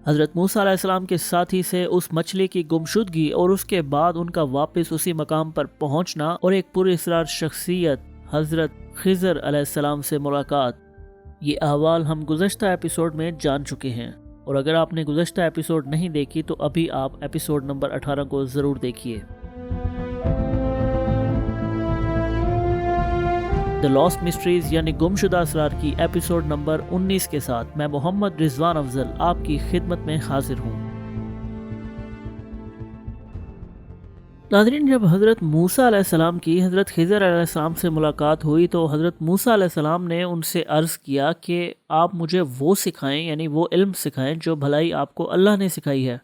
حضرت موسیٰ علیہ السلام کے ساتھی سے اس مچھلی کی گمشدگی اور اس کے بعد ان کا واپس اسی مقام پر پہنچنا اور ایک پر اسرار شخصیت حضرت خضر علیہ السلام سے ملاقات، یہ احوال ہم گزشتہ ایپیسوڈ میں جان چکے ہیں، اور اگر آپ نے گزشتہ ایپیسوڈ نہیں دیکھی تو ابھی آپ ایپیسوڈ نمبر 18 کو ضرور دیکھیے۔ دی لاسٹ مسٹریز یعنی گمشدہ اسرار کی ایپیسوڈ نمبر 19 کے ساتھ میں محمد رضوان افضل آپ کی خدمت میں حاضر ہوں۔ ناظرین، جب حضرت موسیٰ علیہ السلام کی حضرت خضر علیہ السلام سے ملاقات ہوئی تو حضرت موسیٰ علیہ السلام نے ان سے عرض کیا کہ آپ مجھے وہ سکھائیں، یعنی وہ علم سکھائیں جو بھلائی آپ کو اللہ نے سکھائی ہے۔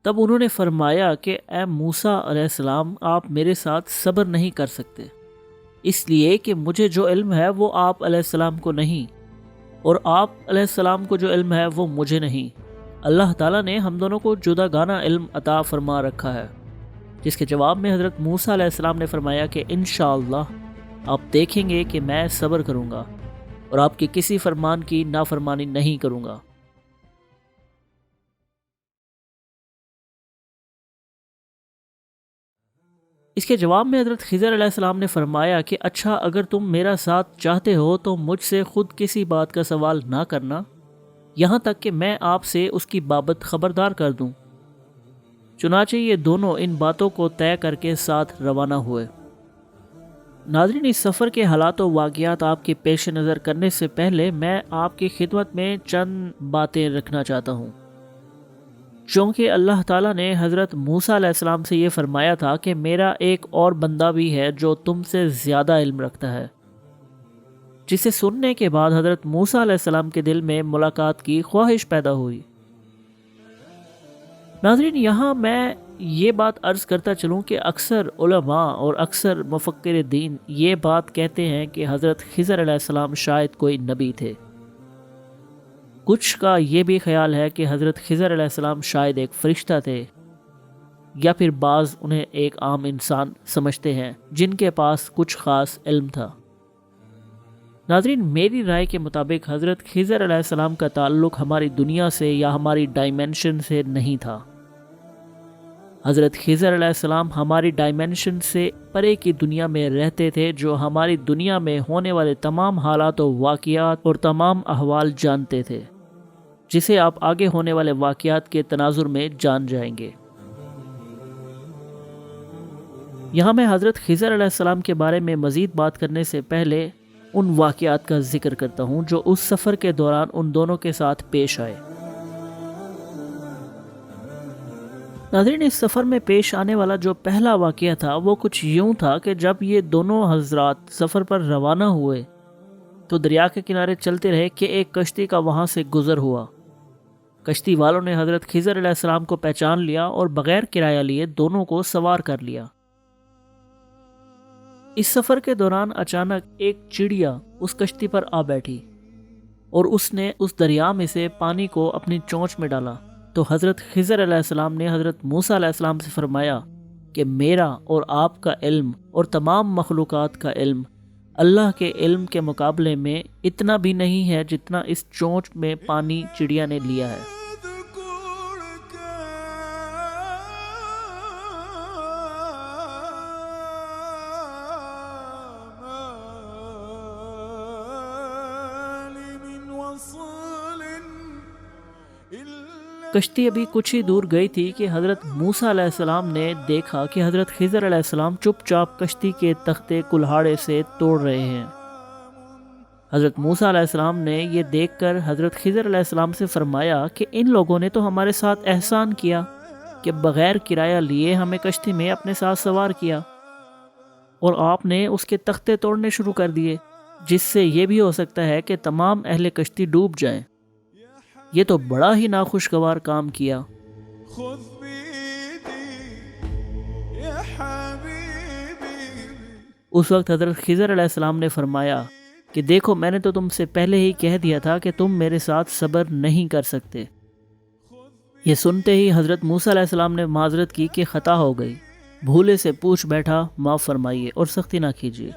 تب انہوں نے فرمایا کہ اے موسیٰ علیہ السلام، آپ میرے ساتھ صبر نہیں کر سکتے، اس لیے کہ مجھے جو علم ہے وہ آپ علیہ السلام کو نہیں، اور آپ علیہ السلام کو جو علم ہے وہ مجھے نہیں۔ اللہ تعالیٰ نے ہم دونوں کو جدا گانا علم عطا فرما رکھا ہے، جس کے جواب میں حضرت موسیٰ علیہ السلام نے فرمایا کہ انشاءاللہ آپ دیکھیں گے کہ میں صبر کروں گا اور آپ کے کسی فرمان کی نافرمانی نہیں کروں گا۔ اس کے جواب میں حضرت خضر علیہ السلام نے فرمایا کہ اچھا، اگر تم میرا ساتھ چاہتے ہو تو مجھ سے خود کسی بات کا سوال نہ کرنا، یہاں تک کہ میں آپ سے اس کی بابت خبردار کر دوں۔ چنانچہ یہ دونوں ان باتوں کو طے کر کے ساتھ روانہ ہوئے۔ ناظرین، اس سفر کے حالات و واقعات آپ کے پیش نظر کرنے سے پہلے میں آپ کی خدمت میں چند باتیں رکھنا چاہتا ہوں۔ چونکہ اللہ تعالیٰ نے حضرت موسیٰ علیہ السلام سے یہ فرمایا تھا کہ میرا ایک اور بندہ بھی ہے جو تم سے زیادہ علم رکھتا ہے، جسے سننے کے بعد حضرت موسیٰ علیہ السلام کے دل میں ملاقات کی خواہش پیدا ہوئی۔ ناظرین، یہاں میں یہ بات عرض کرتا چلوں کہ اکثر علماء اور اکثر مفکر دین یہ بات کہتے ہیں کہ حضرت خضر علیہ السلام شاید کوئی نبی تھے۔ کچھ کا یہ بھی خیال ہے کہ حضرت خضر علیہ السلام شاید ایک فرشتہ تھے، یا پھر بعض انہیں ایک عام انسان سمجھتے ہیں جن کے پاس کچھ خاص علم تھا۔ ناظرین، میری رائے کے مطابق حضرت خضر علیہ السلام کا تعلق ہماری دنیا سے یا ہماری ڈائمینشن سے نہیں تھا۔ حضرت خضر علیہ السلام ہماری ڈائمینشن سے پرے کی دنیا میں رہتے تھے، جو ہماری دنیا میں ہونے والے تمام حالات و واقعات اور تمام احوال جانتے تھے، جسے آپ آگے ہونے والے واقعات کے تناظر میں جان جائیں گے۔ یہاں میں حضرت خضر علیہ السلام کے بارے میں مزید بات کرنے سے پہلے ان واقعات کا ذکر کرتا ہوں جو اس سفر کے دوران ان دونوں کے ساتھ پیش آئے۔ ناظرین، اس سفر میں پیش آنے والا جو پہلا واقعہ تھا وہ کچھ یوں تھا کہ جب یہ دونوں حضرات سفر پر روانہ ہوئے تو دریا کے کنارے چلتے رہے کہ ایک کشتی کا وہاں سے گزر ہوا۔ کشتی والوں نے حضرت خضر علیہ السلام کو پہچان لیا اور بغیر کرایہ لیے دونوں کو سوار کر لیا۔ اس سفر کے دوران اچانک ایک چڑیا اس کشتی پر آ بیٹھی اور اس نے اس دریا میں سے پانی کو اپنی چونچ میں ڈالا، تو حضرت خضر علیہ السلام نے حضرت موسیٰ علیہ السلام سے فرمایا کہ میرا اور آپ کا علم اور تمام مخلوقات کا علم اللہ کے علم کے مقابلے میں اتنا بھی نہیں ہے جتنا اس چونچ میں پانی چڑیا نے لیا ہے۔ کشتی ابھی کچھ ہی دور گئی تھی کہ حضرت موسیٰ علیہ السلام نے دیکھا کہ حضرت خضر علیہ السلام چپ چاپ کشتی کے تختے کلہاڑے سے توڑ رہے ہیں۔ حضرت موسیٰ علیہ السلام نے یہ دیکھ کر حضرت خضر علیہ السلام سے فرمایا کہ ان لوگوں نے تو ہمارے ساتھ احسان کیا کہ بغیر کرایہ لیے ہمیں کشتی میں اپنے ساتھ سوار کیا، اور آپ نے اس کے تختے توڑنے شروع کر دیے، جس سے یہ بھی ہو سکتا ہے کہ تمام اہل کشتی ڈوب جائیں۔ یہ تو بڑا ہی ناخوشگوار کام کیا۔ اس وقت حضرت خضر علیہ السلام نے فرمایا کہ دیکھو، میں نے تو تم سے پہلے ہی کہہ دیا تھا کہ تم میرے ساتھ صبر نہیں کر سکتے۔ یہ سنتے ہی حضرت موسیٰ علیہ السلام نے معذرت کی کہ خطا ہو گئی، بھولے سے پوچھ بیٹھا، معاف فرمائیے اور سختی نہ کیجیے۔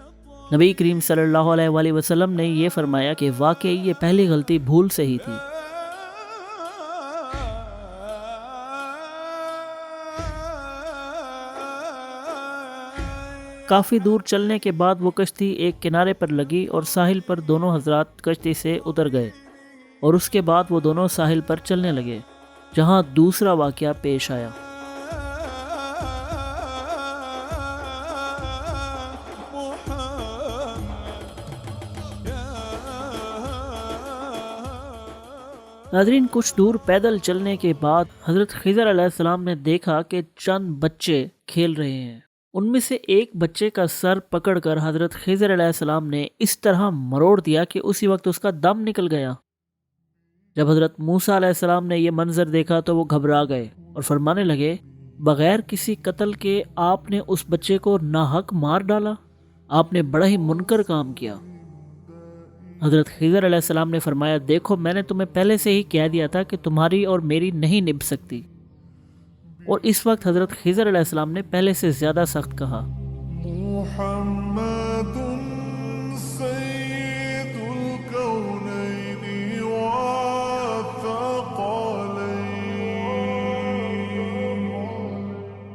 نبی کریم صلی اللہ علیہ وآلہ وسلم نے یہ فرمایا کہ واقعی یہ پہلی غلطی بھول سے ہی تھی۔ کافی دور چلنے کے بعد وہ کشتی ایک کنارے پر لگی اور ساحل پر دونوں حضرات کشتی سے اتر گئے اور اس کے بعد وہ دونوں ساحل پر چلنے لگے، جہاں دوسرا واقعہ پیش آیا۔ ناظرین، کچھ دور پیدل چلنے کے بعد حضرت خضر علیہ السلام نے دیکھا کہ چند بچے کھیل رہے ہیں۔ ان میں سے ایک بچے کا سر پکڑ کر حضرت خضر علیہ السلام نے اس طرح مروڑ دیا کہ اسی وقت اس کا دم نکل گیا۔ جب حضرت موسیٰ علیہ السلام نے یہ منظر دیکھا تو وہ گھبرا گئے اور فرمانے لگے، بغیر کسی قتل کے آپ نے اس بچے کو ناحق مار ڈالا، آپ نے بڑا ہی منکر کام کیا۔ حضرت خضر علیہ السلام نے فرمایا، دیکھو میں نے تمہیں پہلے سے ہی کہہ دیا تھا کہ تمہاری اور میری نہیں نبھ سکتی، اور اس وقت حضرت خضر علیہ السلام نے پہلے سے زیادہ سخت کہا۔ محمد سید الکونین والثقلین۔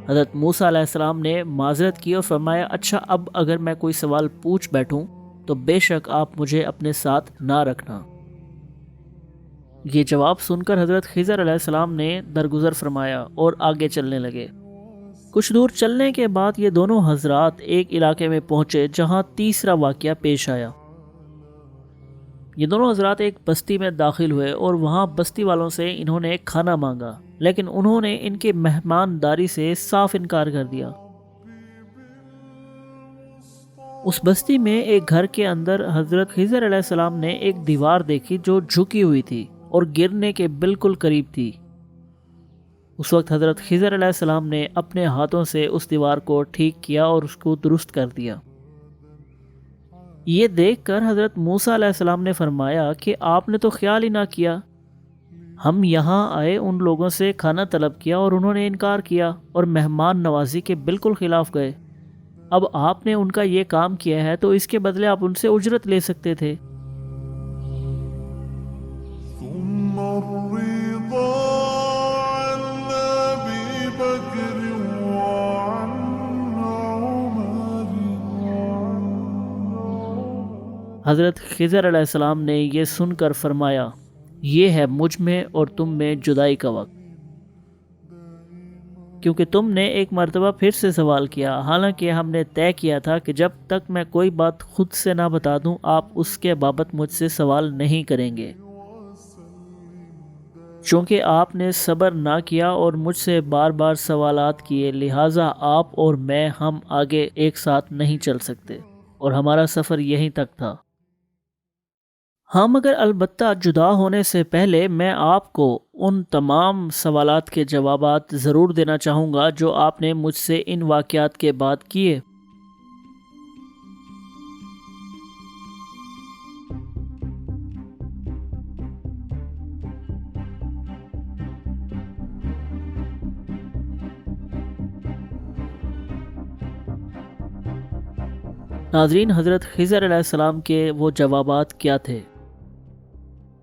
حضرت موسیٰ علیہ السلام نے معذرت کی اور فرمایا، اچھا اب اگر میں کوئی سوال پوچھ بیٹھوں تو بے شک آپ مجھے اپنے ساتھ نہ رکھنا۔ یہ جواب سن کر حضرت خضر علیہ السلام نے درگزر فرمایا اور آگے چلنے لگے۔ کچھ دور چلنے کے بعد یہ دونوں حضرات ایک علاقے میں پہنچے جہاں تیسرا واقعہ پیش آیا۔ یہ دونوں حضرات ایک بستی میں داخل ہوئے اور وہاں بستی والوں سے انہوں نے کھانا مانگا، لیکن انہوں نے ان کے مہمانداری سے صاف انکار کر دیا۔ اس بستی میں ایک گھر کے اندر حضرت خضر علیہ السلام نے ایک دیوار دیکھی جو جھکی ہوئی تھی اور گرنے کے بالکل قریب تھی۔ اس وقت حضرت خضر علیہ السلام نے اپنے ہاتھوں سے اس دیوار کو ٹھیک کیا اور اس کو درست کر دیا۔ یہ دیکھ کر حضرت موسیٰ علیہ السلام نے فرمایا کہ آپ نے تو خیال ہی نہ کیا، ہم یہاں آئے، ان لوگوں سے کھانا طلب کیا اور انہوں نے انکار کیا اور مہمان نوازی کے بالکل خلاف گئے۔ اب آپ نے ان کا یہ کام کیا ہے تو اس کے بدلے آپ ان سے اجرت لے سکتے تھے۔ ثم الرضا عن ابی بکر وعن عمر۔ حضرت خضر علیہ السلام نے یہ سن کر فرمایا، یہ ہے مجھ میں اور تم میں جدائی کا وقت، کیونکہ تم نے ایک مرتبہ پھر سے سوال کیا، حالانکہ ہم نے طے کیا تھا کہ جب تک میں کوئی بات خود سے نہ بتا دوں آپ اس کے بابت مجھ سے سوال نہیں کریں گے۔ چونکہ آپ نے صبر نہ کیا اور مجھ سے بار بار سوالات کیے، لہٰذا آپ اور میں ہم آگے ایک ساتھ نہیں چل سکتے اور ہمارا سفر یہیں تک تھا۔ ہاں مگر البتہ جدا ہونے سے پہلے میں آپ کو ان تمام سوالات کے جوابات ضرور دینا چاہوں گا جو آپ نے مجھ سے ان واقعات کے بعد کیے۔ ناظرین، حضرت خضر علیہ السلام کے وہ جوابات کیا تھے؟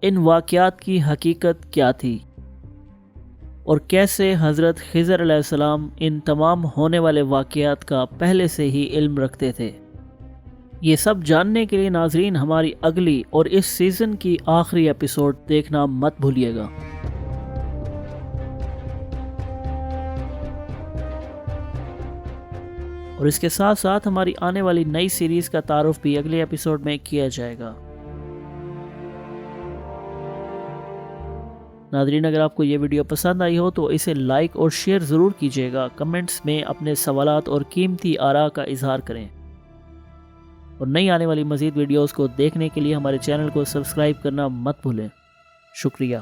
ان واقعات کی حقیقت کیا تھی؟ اور کیسے حضرت خضر علیہ السلام ان تمام ہونے والے واقعات کا پہلے سے ہی علم رکھتے تھے؟ یہ سب جاننے کے لیے ناظرین ہماری اگلی اور اس سیزن کی آخری ایپیسوڈ دیکھنا مت بھولیے گا۔ اور اس کے ساتھ ساتھ ہماری آنے والی نئی سیریز کا تعارف بھی اگلے ایپیسوڈ میں کیا جائے گا۔ ناظرین، اگر آپ کو یہ ویڈیو پسند آئی ہو تو اسے لائک اور شیئر ضرور کیجیے گا، کمنٹس میں اپنے سوالات اور قیمتی آراء کا اظہار کریں، اور نئی آنے والی مزید ویڈیوز کو دیکھنے کے لیے ہمارے چینل کو سبسکرائب کرنا مت بھولیں۔ شکریہ۔